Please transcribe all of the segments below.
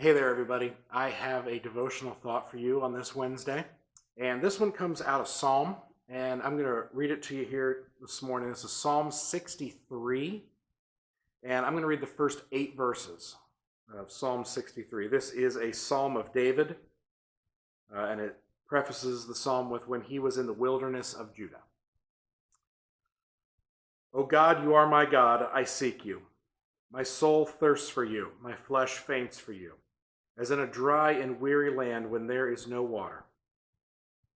Hey there, everybody. I have a devotional thought for you on this Wednesday. And this one comes out of Psalm, and I'm going to read it to you here this morning. This is Psalm 63, and I'm going to read the first 8 verses of Psalm 63. This is a psalm of David, and it prefaces the psalm with when he was in the wilderness of Judah. O God, you are my God, I seek you. My soul thirsts for you, my flesh faints for you, as in a dry and weary land when there is no water.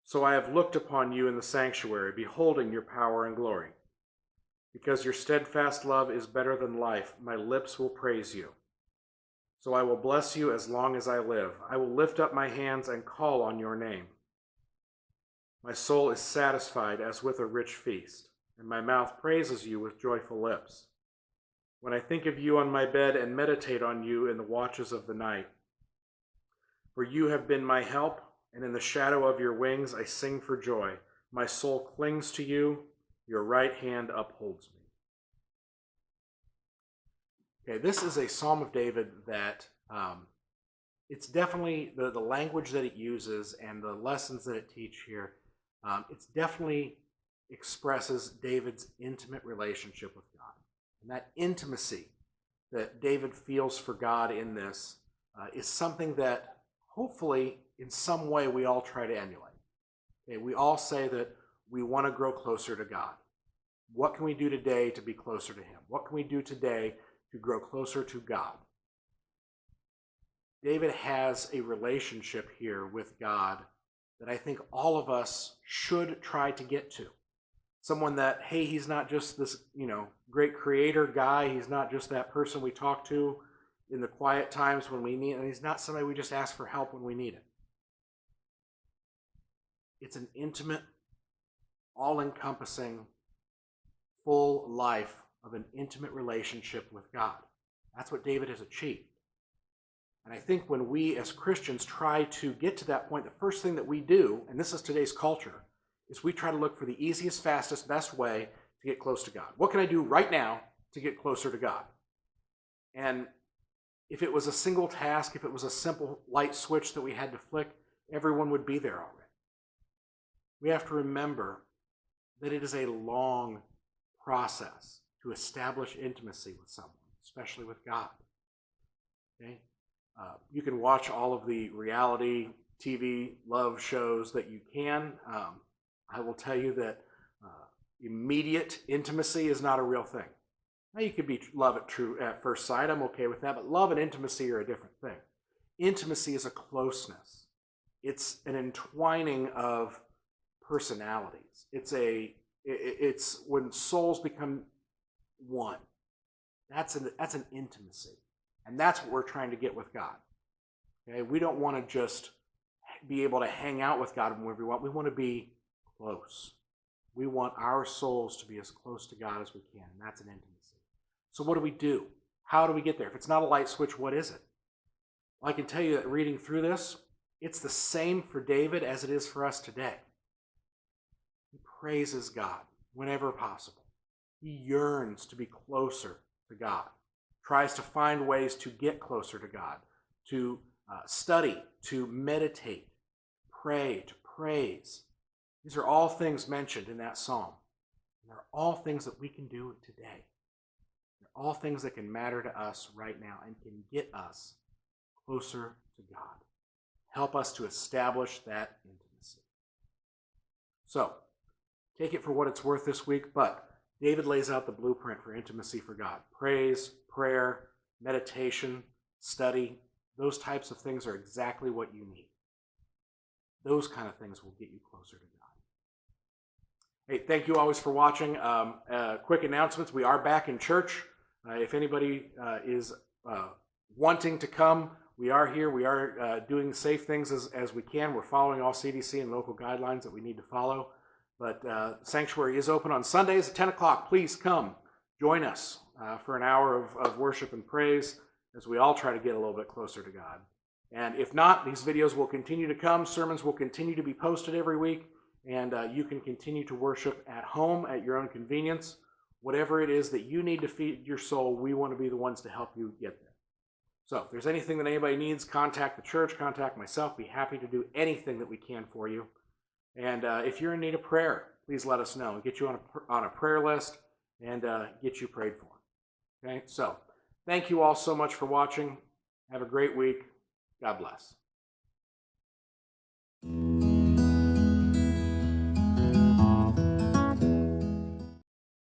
So I have looked upon you in the sanctuary, beholding your power and glory. Because your steadfast love is better than life, my lips will praise you. So I will bless you as long as I live. I will lift up my hands and call on your name. My soul is satisfied as with a rich feast, and my mouth praises you with joyful lips. When I think of you on my bed and meditate on you in the watches of the night. For you have been my help, and in the shadow of your wings I sing for joy. My soul clings to you, your right hand upholds me. Okay, this is a Psalm of David that it's definitely the language that it uses and the lessons that it teaches here. It's definitely expresses David's intimate relationship with God. And that intimacy that David feels for God in this is something that hopefully in some way we all try to emulate. Okay, we all say that we want to grow closer to God. What can we do today to be closer to Him? What can we do today to grow closer to God? David has a relationship here with God that I think all of us should try to get to. Someone that, hey, he's not just this, great creator guy. He's not just that person we talk to in the quiet times when we need, and he's not somebody we just ask for help when we need it. It's an intimate, all-encompassing, full life of an intimate relationship with God. That's what David has achieved. And I think when we as Christians try to get to that point, the first thing that we do, and this is today's culture, is we try to look for the easiest, fastest, best way to get close to God. What can I do right now to get closer to God? And if it was a single task, if it was a simple light switch that we had to flick, everyone would be there already. We have to remember that it is a long process to establish intimacy with someone, especially with God. Okay? You can watch all of the reality TV love shows that you can. I will tell you that immediate intimacy is not a real thing. Now, you could be love at first sight. I'm okay with that, but love and intimacy are a different thing. Intimacy is a closeness. It's an entwining of personalities. It's when souls become one. That's an intimacy, and that's what we're trying to get with God. Okay, we don't want to just be able to hang out with God whenever we want. We want to be close. We want our souls to be as close to God as we can, and that's an intimacy. So what do we do? How do we get there? If it's not a light switch, what is it? Well, I can tell you that reading through this, it's the same for David as it is for us today. He praises God whenever possible. He yearns to be closer to God, tries to find ways to get closer to God, to study, to meditate, pray, to praise. These are all things mentioned in that psalm. And they're all things that we can do today. They're all things that can matter to us right now and can get us closer to God. Help us to establish that intimacy. So, take it for what it's worth this week, but David lays out the blueprint for intimacy for God. Praise, prayer, meditation, study, those types of things are exactly what you need. Those kind of things will get you closer to God. Hey, thank you always for watching. Quick announcements. We are back in church. If anybody is wanting to come, we are here. We are doing safe things as we can. We're following all CDC and local guidelines that we need to follow. But Sanctuary is open on Sundays at 10 o'clock. Please come join us for an hour of worship and praise as we all try to get a little bit closer to God. And if not, these videos will continue to come. Sermons will continue to be posted every week. And you can continue to worship at home at your own convenience. Whatever it is that you need to feed your soul, we want to be the ones to help you get there. So if there's anything that anybody needs, contact the church, contact myself. Be happy to do anything that we can for you. And if you're in need of prayer, please let us know. We'll get you on a prayer list and get you prayed for. Okay, so thank you all so much for watching. Have a great week. God bless.